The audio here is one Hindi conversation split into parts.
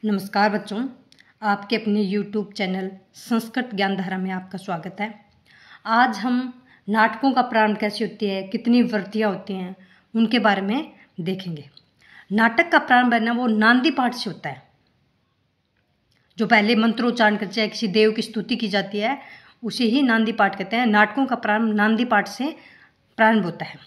नमस्कार बच्चों, आपके अपने YouTube चैनल संस्कृत ज्ञान धारा में आपका स्वागत है। आज हम नाटकों का प्रारंभ कैसे होती है, कितनी वृत्तियाँ होती हैं, उनके बारे में देखेंगे। नाटक का प्रारंभ है ना, वो नांदी पाठ से होता है। जो पहले मंत्रोच्चारण करते हैं, किसी देव की स्तुति की जाती है, उसे ही नांदी पाठ कहते हैं। नाटकों का प्रारंभ नांदी पाठ से प्रारंभ होता है।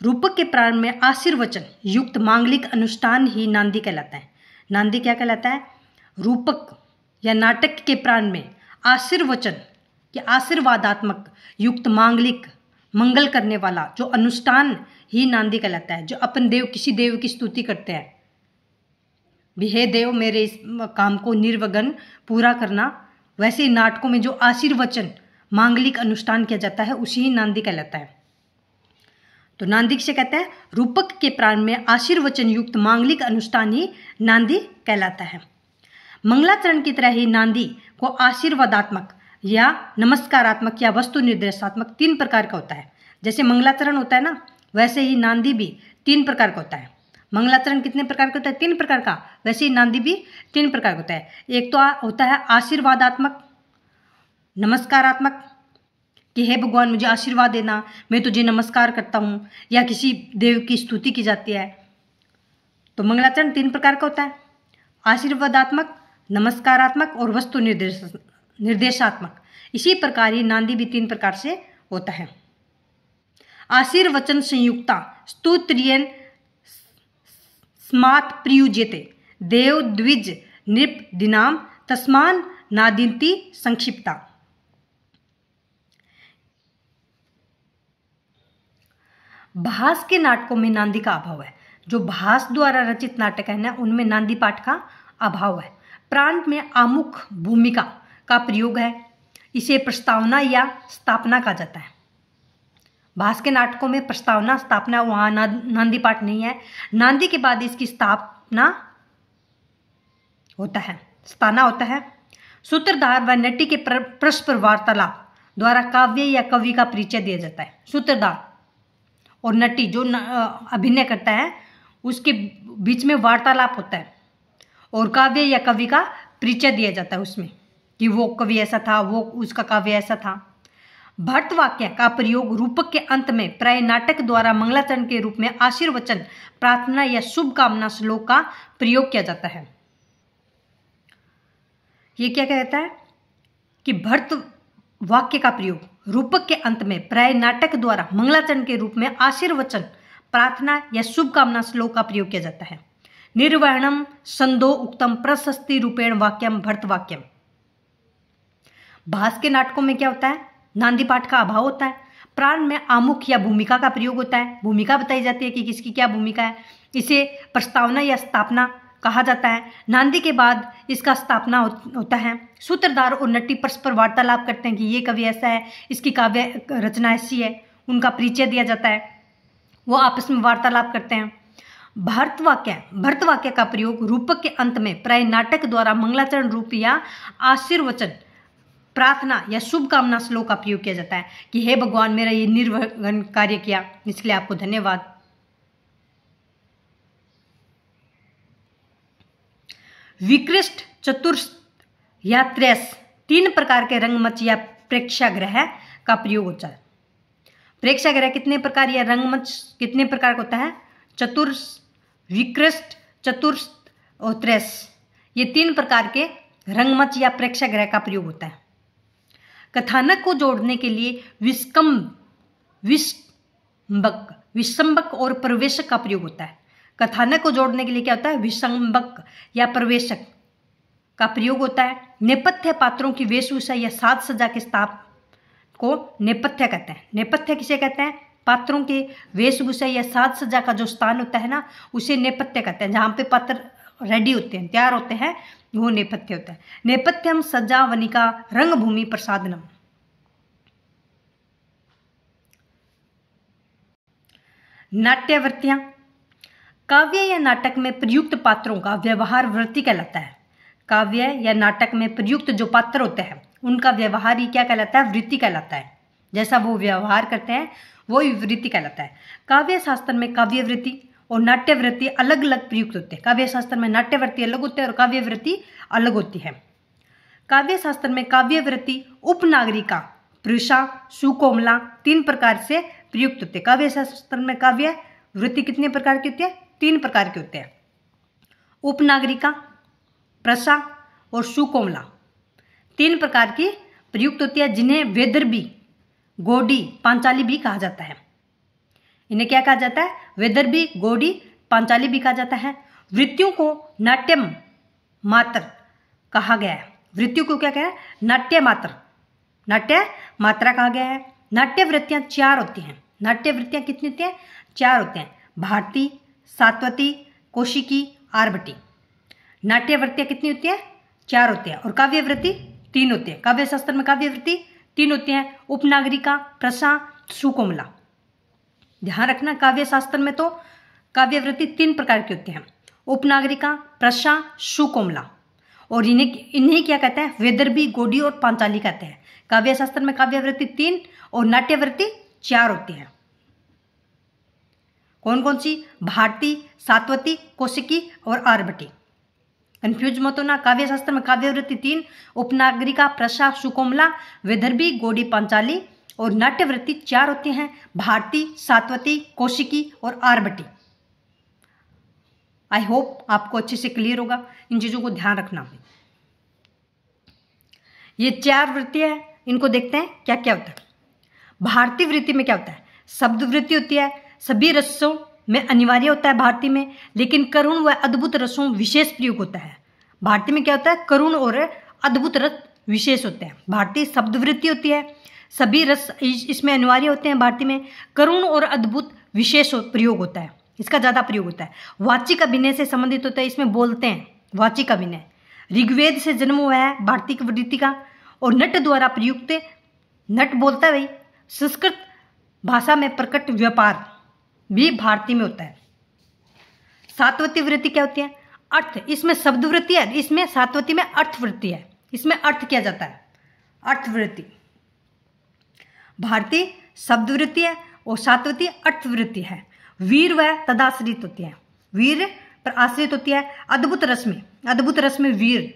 रूपक के प्रारंभ में आशीर्वचन युक्त मांगलिक अनुष्ठान ही नांदी कहलाता है। नांदी क्या कहलाता है? रूपक या नाटक के प्रारंभ में आशीर्वचन या आशीर्वादात्मक युक्त मांगलिक मंगल करने वाला जो अनुष्ठान ही नांदी कहलाता है। जो अपन किसी देव की स्तुति करते हैं, भी हे देव मेरे इस काम को निर्विघ्न पूरा करना, वैसे ही नाटकों में जो आशीर्वचन मांगलिक अनुष्ठान किया जाता है उसी ही नांदी कहलाता है। तो नांदी किसे कहते हैं? रूपक के प्रारंभ में आशीर्वचन युक्त मांगलिक अनुष्ठान ही नांदी कहलाता है। मंगलाचरण की तरह ही नांदी को आशीर्वादात्मक या नमस्कारात्मक या वस्तु निर्देशात्मक 3 प्रकार का होता है। जैसे मंगलाचरण होता है ना, वैसे ही नांदी भी 3 प्रकार का होता है। मंगलाचरण कितने प्रकार का होता है? 3 प्रकार का। वैसे ही नांदी भी 3 प्रकार का होता है। एक तो होता है आशीर्वादात्मक, नमस्कारात्मक कि हे भगवान मुझे आशीर्वाद देना, मैं तुझे नमस्कार करता हूँ, या किसी देव की स्तुति की जाती है। तो मंगलाचरण 3 प्रकार का होता है, आशीर्वादात्मक, नमस्कारात्मक और वस्तु निर्देशात्मक। इसी प्रकार ही नांदी भी 3 प्रकार से होता है। आशीर्वचन संयुक्ता स्तुत्रियन स्मात् प्रयुज्यते देव द्विज नृप दिनाम तस्मान नादिन्ति संक्षिप्ता। भास के नाटकों में नांदी का अभाव है। जो भास द्वारा रचित नाटक है ना, उनमें नांदी पाठ का अभाव है। प्रारंभ में आमुख भूमिका का प्रयोग है। इसे प्रस्तावना या स्थापना कहा जाता है। भास के नाटकों में प्रस्तावना स्थापना, वहाँ नांदी पाठ नहीं है। नांदी के बाद इसकी स्थापना होता है, स्थाना होता है। सूत्रधार व नटी के परस्पर वार्तालाप द्वारा काव्य या कवि का परिचय दिया जाता है। सूत्रधार और नटी जो अभिनय करता है, उसके बीच में वार्तालाप होता है और काव्य या कवि का परिचय दिया जाता है उसमें, कि वो कवि ऐसा था, वो उसका काव्य ऐसा था। भर्त वाक्य का प्रयोग रूपक के अंत में प्राय नाटक द्वारा मंगलाचरण के रूप में आशीर्वचन, प्रार्थना या शुभकामना श्लोक का प्रयोग किया जाता है। ये क्या कहता है कि भर्त वाक्य का प्रयोग रूपक के अंत में प्राय नाटक द्वारा मंगलाचरण के रूप में आशीर्वचन, प्रार्थना या शुभकामना श्लोक का प्रयोग किया जाता है। निर्वहणम संदो उक्तम प्रशस्ति रूपेण वाक्यम भर्त वाक्यम। भास के नाटकों में क्या होता है? नांदी पाठ का अभाव होता है। प्रारंभ में आमुख या भूमिका का प्रयोग होता है। भूमिका बताई जाती है कि किसकी क्या भूमिका है। इसे प्रस्तावना या स्थापना कहा जाता है। नांदी के बाद इसका स्थापना होता है। सूत्रधार और नटी परस्पर वार्तालाप करते हैं कि ये कवि ऐसा है, इसकी काव्य रचना ऐसी है, उनका परिचय दिया जाता है, वो आपस में वार्तालाप करते हैं। भर्त वाक्य का प्रयोग रूपक के अंत में प्राय नाटक द्वारा मंगलाचरण रूप या आशीर्वचन, प्रार्थना या शुभकामना श्लोक का प्रयोग किया जाता है कि हे भगवान मेरा ये निर्विघ्न कार्य किया, इसके लिए आपको धन्यवाद। विकृष्ट, चतुर्थ या त्रैस 3 प्रकार के रंगमंच या प्रेक्षागृह का प्रयोग होता है। प्रेक्षागृह कितने प्रकार या रंगमंच कितने प्रकार का होता है? चतुर्थ, विकृष्ट, चतुर्थ और त्रैस, ये 3 प्रकार के रंगमंच या प्रेक्षागृह का प्रयोग होता है। कथानक को जोड़ने के लिए विसंबक और प्रवेशक का प्रयोग होता है। कथानक को जोड़ने के लिए क्या होता है? विसंबक या प्रवेशक का प्रयोग होता है। नेपथ्य पात्रों की वेशभूषा या साज सजा के स्थाप को नेपथ्य कहते हैं। नेपथ्य किसे कहते हैं? पात्रों के वेशभूषा या साज सजा का जो स्थान होता है ना, उसे नेपथ्य कहते हैं। जहाँ पे पात्र रेडी होते हैं, तैयार होते हैं, वो नेपथ्य होता है। नेपथ्यम सज्जावनिका रंगभूमि प्रसादनम। नाट्यवृत्तियां काव्य या नाटक में प्रयुक्त पात्रों का व्यवहार वृत्ति कहलाता है। काव्य या नाटक में प्रयुक्त जो पात्र होते हैं उनका व्यवहार ही क्या कहलाता है? वृत्ति कहलाता है। जैसा वो व्यवहार करते हैं वो वृत्ति कहलाता है। काव्य शास्त्र में काव्य वृत्ति और नाट्यवृत्ति अलग अलग प्रयुक्त होते हैं। काव्य शास्त्र में नाट्यवृत्ति अलग होते हैं और काव्यवृत्ति अलग होती है। काव्य शास्त्र में काव्यवृत्ति उपनागरिका, पृषा, सुकोमला 3 प्रकार से प्रयुक्त होते हैं। काव्य शास्त्र में काव्य वृत्ति कितने प्रकार की होती है? 3 प्रकार के होते हैं। उपनागरिका, प्रसा और सुकोमला 3 प्रकार की प्रयुक्त होती है, जिन्हें वैदर्भी, गोडी, पांचाली भी कहा जाता है। इन्हें क्या कहा जाता है? वैदर्भी, गोडी, पांचाली भी कहा जाता है। वृत्तियों को नाट्यम मात्र कहा गया है। वृत्तियों को क्या कहा है? नाट्य मात्र, नाट्य मात्रा कहा गया है। नाट्य वृत्तियां 4 होती हैं। नाट्य वृत्तियां कितनी होती हैं? 4 होती हैं। भारती, सात्वती, कौशिकी, आरभटी। नाट्य वृत्तियां कितनी होती हैं? 4 होती हैं। और काव्य वृत्ति 3 होती है। काव्य शास्त्र में काव्य वृत्ति 3 होती हैं, उपनागरिका, प्रसा, सुकोमला। ध्यान रखना, काव्य शास्त्र में तो काव्य वृत्ति 3 प्रकार की होती हैं, उपनागरिका, प्रसा, सुकोमला। और इन्हें क्या कहते हैं? वैदर्भी, गोडी और पांचाली कहते हैं। काव्य शास्त्र में काव्य वृत्ति 3 और नाट्य वृत्ति 4 होती है। कौन कौन सी? भारती, सात्वती, कौशिकी और आरभटी। कंफ्यूज मत होना। काव्य शास्त्र में काव्य वृत्ति 3, उपनागरिका, प्रसा, सुकोमला, वैदर्भी, गोडी, पांचाली। और नाट्य वृत्ति 4 होती हैं, भारती, सात्वती, कौशिकी और आरभटी। आई होप आपको अच्छे से क्लियर होगा। इन चीजों को ध्यान रखना। ये 4 वृत्तियां हैं, इनको देखते हैं क्या क्या होता है। भारतीय वृत्ति में क्या होता है? शब्द वृत्ति होती है, सभी रसों में अनिवार्य होता है भारतीय में, लेकिन करुण व अद्भुत रसों विशेष प्रयोग होता है। भारतीय में क्या होता है? करुण और अद्भुत रस विशेष होते हैं। भारतीय शब्द वृत्ति होती है, सभी रस इसमें अनिवार्य होते हैं भारतीय में, करुण और अद्भुत विशेष प्रयोग होता है, इसका ज्यादा प्रयोग होता है। वाचिक अभिनय से संबंधित होता है, इसमें बोलते हैं वाचिक अभिनय। ऋग्वेद से जन्म हुआ है भारतीय वृत्ति का। और नट द्वारा प्रयुक्त, नट बोलता है भाई, संस्कृत भाषा में प्रकट व्यापार भी भारतीय में होता है। सात्वती वृत्ति क्या होती है? अर्थ। इसमें शब्द वृत्ति है, इसमें सात्वती में अर्थ वृत्ति है, इसमें अर्थ किया जाता है, अर्थ वृत्ति। भारतीय शब्द वृत्ति है और सात्वती अर्थ वृत्ति है। वीर व तदाश्रित होती है, वीर पर आश्रित होती है। अद्भुत रस में वीर,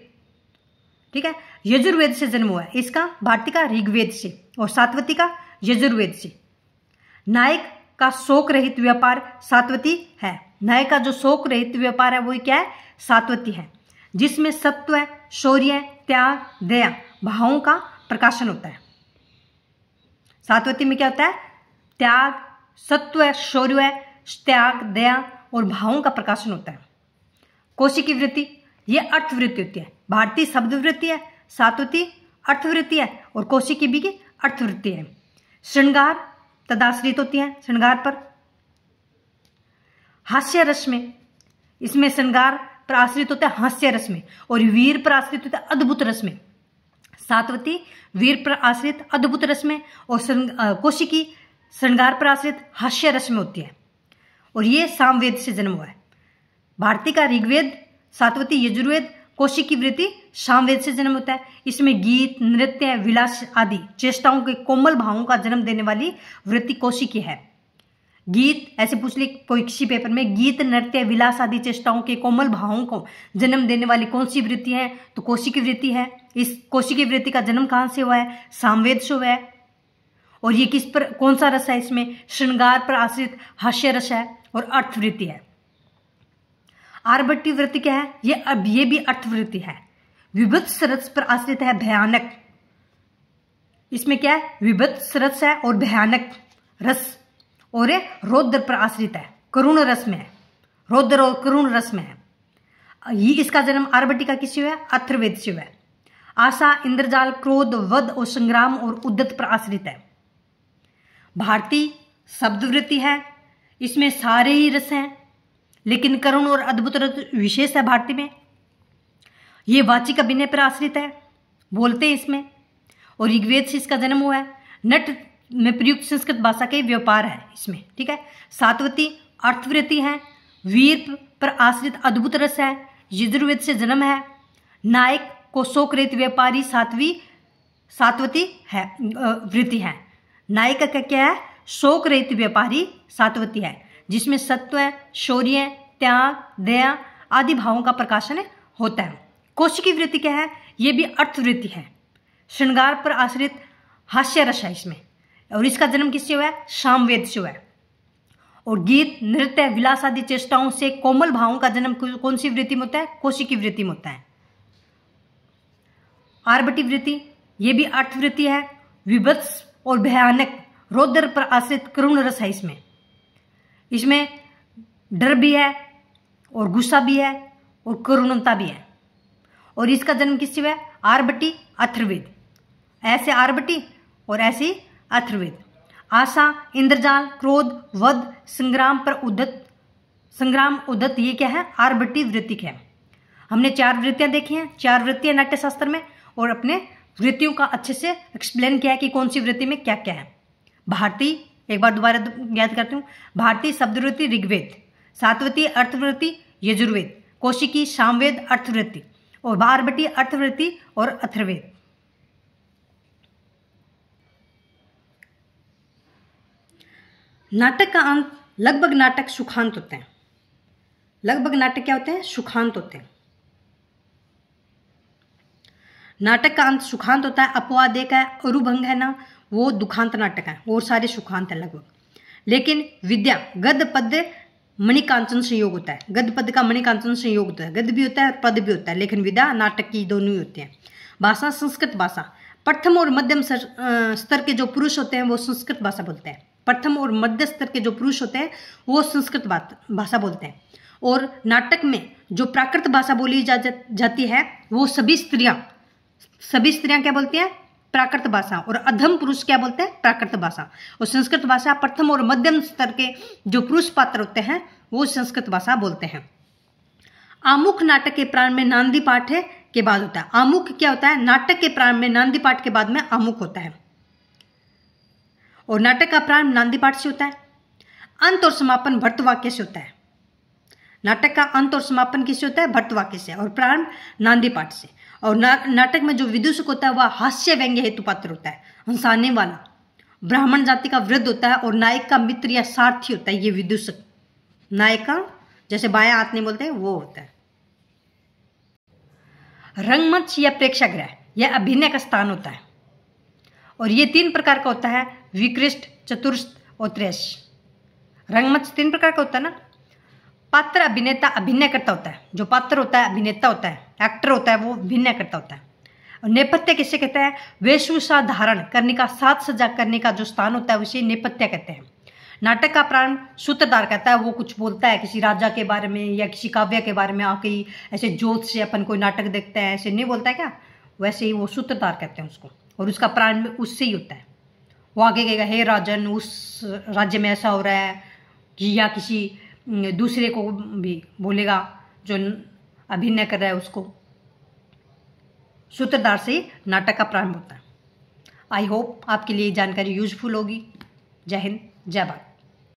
ठीक है। यजुर्वेद से जन्म हुआ है इसका, भारतीय का ऋग्वेद से और सात्वती का यजुर्वेद से। नायक का शोक रहित व्यापार सात्वती है। नायक का जो शोक रहित व्यापार है वो क्या है? सात्वती है, जिसमें सत्व, शौर्य, त्याग, दया भावों का प्रकाशन होता है। सात्वती में क्या होता है? त्याग, सत्व, शौर्य, त्याग, दया और भावों का प्रकाशन होता है। कौशिकी वृत्ति ये अर्थ वृत्ति होती है। भारतीय शब्द वृत्ति है, सात्वती अर्थ वृत्ति है और कौशिकी भी की अर्थ वृत्ति है। श्रृंगार तदाश्रित होती है, श्रृंगार पर। हास्य रस में, इसमें श्रृंगार पर आश्रित होता है हास्य रस में, और वीर पर आश्रित होता है अद्भुत रस में। सात्वती वीर पर आश्रित अद्भुत रस में और कौशिकी श्रृंगार पर आश्रित हास्य रस में होती है। और ये सामवेद से जन्म हुआ है। भारतीय का ऋग्वेद, सात्वती यजुर्वेद, कौशिकी वृत्ति सामवेद से जन्म होता है। इसमें गीत, नृत्य, विलास आदि चेष्टाओं के कोमल भावों का जन्म देने वाली वृत्ति कौशिकी है। गीत, ऐसे पूछ ली कोई किसी पेपर में, गीत, नृत्य, विलास आदि चेष्टाओं के कोमल भावों को जन्म देने वाली कौन सी वृत्ति है? तो कौशिकी वृत्ति है। इस कौशिकी वृत्ति का जन्म कहाँ से हुआ है? सामवेद से हुआ है। और ये किस पर, कौन सा रस है? इसमें श्रृंगार पर आश्रित हास्य रस है और अर्थ वृत्ति है। आरभटी वृत्ति क्या है? ये भी अर्थ वृत्ति है। विभत्स रस पर आश्रित है, भयानक। इसमें क्या है? विभत्स रस है और भयानक रस, और ये रौद्र पर आश्रित है, करुण रस में है, रौद्र और करुण रस में है। ये इसका जन्म आरभटी का किससे हुआ है? अथर्ववेद से हुआ है। आशा, इंद्रजाल, क्रोध, वध और संग्राम और उद्यत पर आश्रित है। भारतीय शब्द वृत्ति है, इसमें सारे ही रस हैं, लेकिन करुण और अद्भुत रस विशेष है भारतीय में। ये वाचिक अभिनय पर आश्रित है, बोलते हैं इसमें, और ऋग्वेद से इसका जन्म हुआ है। नट में प्रयुक्त संस्कृत भाषा के व्यापार है इसमें, ठीक है। सात्वती अर्थवृत्ति है, वीर पर आश्रित अद्भुत रस है, यजुर्वेद से जन्म है। नायक को शोक रहित व्यापारी सात्वती है वृत्ति है। नायक का क्या है? शोक रहित व्यापारी सात्वती है, जिसमें सत्व, शौर्य, त्याग, दया आदि भावों का प्रकाशन होता है। कौशिकी वृत्ति क्या है? ये भी अर्थवृत्ति है। श्रृंगार पर आश्रित हास्य रस है इसमें, और इसका जन्म किससे हुआ है? सामवेद से हुआ है। और गीत, नृत्य, विलास आदि चेष्टाओं से कोमल भावों का जन्म कौन सी वृत्ति में होता है? कौशिकी वृत्ति में होता है। आर्भटी वृत्ति ये भी अर्थवृत्ति है। विभत्स और भयानक रौद्र पर आश्रित करुण रस है इसमें डर भी है और गुस्सा भी है और करुणता भी है। और इसका जन्म किससे हुआ है? आर्भटी, अथर्ववेद। ऐसे आर्भटी और ऐसे अथर्ववेद। आशा, इंद्रजाल, क्रोध, वध, संग्राम उद्धत ये क्या है? आर्भटी वृत्ति है। हमने 4 वृत्तियां देखी हैं, 4 वृत्तियां नाट्य शास्त्र में, और अपने वृत्तियों का अच्छे से एक्सप्लेन किया है कि कौन सी वृत्ति में क्या क्या है। भारतीय, एक बार दोबारा याद करती हूँ, भारतीय शब्दवृत्ति ऋग्वेद, सातवती अर्थवृत्ति यजुर्वेद, कौशिकी सामवेद अर्थवृत्ति, और आर्भटी अर्थवृत्ति और अथर्ववेद। नाटक का अंत लगभग नाटक सुखांत होते हैं। लगभग नाटक क्या होते हैं? सुखांत होते हैं। नाटक का अंत सुखांत होता है। अपवाद एक है, अरुभंग है ना, वो दुखांत नाटक है, और सारे सुखांत है लगभग। लेकिन विद्या गद्य पद्य मणिकांचन संयोग होता है। गद्य पद का मणिकांचन संयोग होता है। गद्य भी होता है और पद भी होता है, लेकिन विद्या नाटक की दोनों ही होती है। भाषा संस्कृत भाषा। प्रथम और मध्यम स्तर के जो पुरुष होते हैं वो संस्कृत भाषा बोलते हैं। प्रथम और मध्य स्तर के जो पुरुष होते हैं वो संस्कृत भाषा बोलते हैं। और नाटक में जो प्राकृत भाषा बोली जाती है वो सभी स्त्रियां क्या बोलती हैं? प्राकृत भाषा। और अधम पुरुष क्या बोलते हैं? प्राकृत भाषा। और संस्कृत भाषा प्रथम और मध्यम स्तर के जो पुरुष पात्र होते हैं वो संस्कृत भाषा बोलते हैं। आमुख नाटक के प्रारंभ में नांदी पाठ के बाद होता है। आमुख क्या होता है? नाटक के प्रारंभ में नांदी पाठ के बाद में आमुख होता है। और नाटक का प्रारंभ नांदी पाठ से होता है। अंत और समापन भट्टवाक्य से होता है। नाटक का अंत और समापन किससे होता है? भट्टवाक्य से। और प्रारंभ नांदी पाठ से। और नाटक में जो विदूषक होता है वह हास्य व्यंग्य हेतु पात्र होता है, हंसाने वाला। ब्राह्मण जाति का वृद्ध होता है और नायक का मित्र या सारथी होता है ये विदूषक। नायक का जैसे बायां हाथ नहीं बोलते वो होता है। रंगमंच या प्रेक्षागृह यह अभिनय का स्थान होता है। और ये 3 प्रकार का होता है, विकृष्ट, चतुर्थ और त्रैश। रंगमंच 3 प्रकार का होता है ना। पात्र अभिनेता अभिनय करता होता है। जो पात्र होता है अभिनेता होता है, एक्टर होता है, वो अभिनय करता होता है। और नेपथ्य किसे कहते हैं? वेशभूषा धारण करने का, साज सज्जा करने का जो स्थान होता है उसे नेपथ्य कहते हैं। नाटक का प्रारंभ सूत्रधार कहता है। वो कुछ बोलता है किसी राजा के बारे में या किसी काव्य के बारे में, आके ऐसे जोत से अपन कोई नाटक देखते हैं ऐसे नहीं बोलता है क्या? वैसे ही वो सूत्रधार कहते हैं उसको। और उसका प्रारंभ उससे ही होता है। वो आगे कहेगा, हे राजन, उस राज्य में ऐसा हो रहा है, या किसी दूसरे को भी बोलेगा जो अभिनय कर रहा है उसको। सूत्रधार से नाटक का प्रारंभ होता है। आई होप आपके लिए जानकारी यूजफुल होगी। जय हिंद, जय भारत।